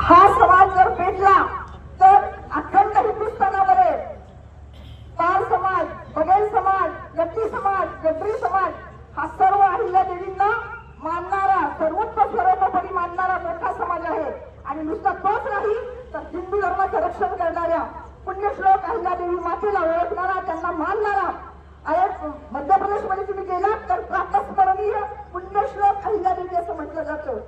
हा समाज जर पेटला तर अखंड हिंदुस्थानामध्ये पाल समाज, बघेल समाज, गट्टी समाज, गद्री समाज हा सर्व अहिल्यादेवींना मानणारा, सर्वोपरी मानणारा मोठा समाज आहे. आणि नुसता तोच नाही तर हिंदू धर्माचं रक्षण करणाऱ्या पुण्यश्लोक अहिल्यादेवी मातेला ओळखणारा, त्यांना मानणारा आहे. मध्य प्रदेशमध्ये तुम्ही गेलात तर प्रातस्मरणीय पुण्यश्लोक अहिल्यादेवी असं म्हटलं जातं.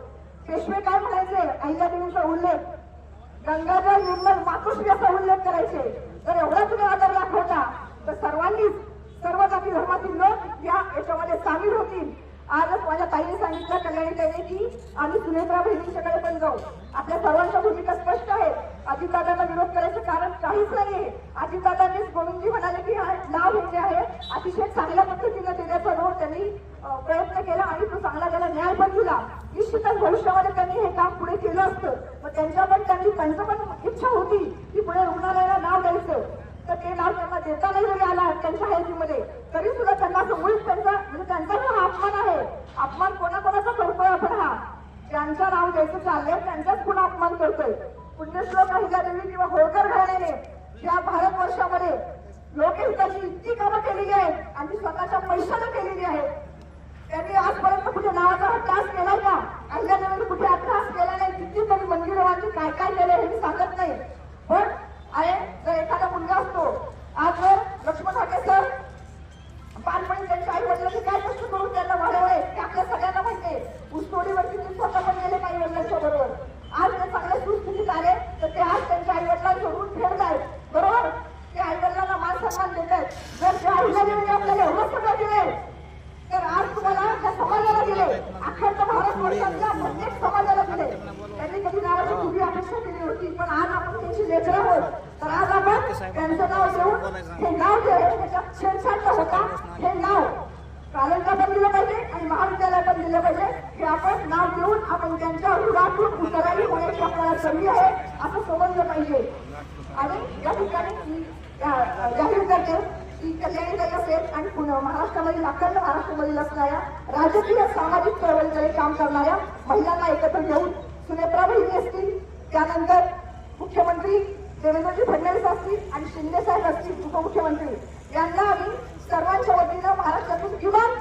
पेशवे काय म्हणायचे? अहिल्यादेवीचा उल्लेख गंगाधर निर्मल मातोश्री असा उल्लेख करायचे. तर एवढा तुम्ही आदर दाखवता तर सर्वांनीच, सर्व जाती धर्मातील लोक या याच्यामध्ये सामील होतील. आजच माझ्या ताईने सांगितलं, कल्याणी ताईने, की आम्ही सुनेत्रा बहिणींच्याकडे पण जाऊ. आपल्या सर्वांच्या भूमिका स्पष्ट आहे. अजितदादांना विरोध करायचं कारण काहीच नाहीये. अजितदादांनीच, गोविंदजी म्हणाले की हा नाव हे जे आहे अतिशय चांगल्या पद्धतीने देण्याचा रोड त्यांनी प्रयत्न केला आणि तो चांगला त्याला न्याय पण दिला. निश्चितच भविष्यामध्ये त्यांनी हे काम पुढे केलं असतं. मग त्यांचं पण इच्छा होती की पुढे रुग्णालयाला नाव द्यायचं. तर ते नाव त्यांना देता नाही जरी आला त्यांच्या हयातीमध्ये, तरी सुद्धा त्यांना मुळीच त्यांचा जो अपमान आहे, अपमान कोणाकोणाचा करतोय आपण? हा ज्यांचं नाव द्यायचं चाललंय त्यांचाच पुन्हा अपमान करतोय. पुण्यश्लोक अहिल्यादेवी किंवा होळकर घराण्याने या भारतवर्षामध्ये लोकहिताची इतकी कामं केलेली आहेत आणि स्वतःच्या पैशाने केलेली आहेत. त्यांनी आजपर्यंत कुठे नावाचा त्रास केला का? अहिल्यादेवीने कुठे त्रास केला नाही. कितीतरी मंदिरांचे काय काय केले हे मी सांगत नाही. पण आहे जर एखादा मुलगा असतो, आज जर लक्ष्मण ठाके सर बालपणी त्यांच्या आई वडिलांनी काय कष्ट करून त्यांना वाढवले ते आपल्या सगळ्यांना माहितीये. ऊसतोडीवरती ते स्वतः पण गेले आई वडिलांच्या बरोबर. आज ते चांगल्या सुस्थितीत आले तर ते आज त्यांच्या आई वडिलांसोडून ठेवत आहेत. बरोबर, ते आई वडिलांना मान सन्मान देत आहेत. जर त्या अहिल्यादेवीने आपल्याला एवढं सगळं दिले तर आज तुम्हाला त्या समाजाला दिले, अखंड भारतवर्षातल्या प्रत्येक समाजाला दिले. त्यांनी कधी नावाची पूर्वी अपेक्षा केली होती, पण आज आपण त्यांची लेकरं आहोत. तर आज आपण त्यांचं नाव देऊन हे नाव जे आहे त्याच्यात छेडछाड न होता हे नाव कॉलेजला पण दिलं पाहिजे आणि महाविद्यालयात पण दिलं पाहिजे. हे आपण नाव देऊन आपण त्यांच्या रुळातून उतराई होण्याची आपल्याला संधी आहे असं समजलं पाहिजे. आणि या ठिकाणी जाहीर करते की कल्याणी ताई असेल आणि महाराष्ट्रामधील अखंड महाराष्ट्रामधील असणाऱ्या राजकीय सामाजिक चळवळीकडे काम करणाऱ्या महिलांना एकत्र घेऊन सुनेत्रा बहिणी असतील, त्यानंतर मुख्यमंत्री देवेंद्रजी फडणवीस असतील आणि शिंदे साहेब असतील उपमुख्यमंत्री, यांना आम्ही सर्वांच्या वतीनं महाराष्ट्रातून किमान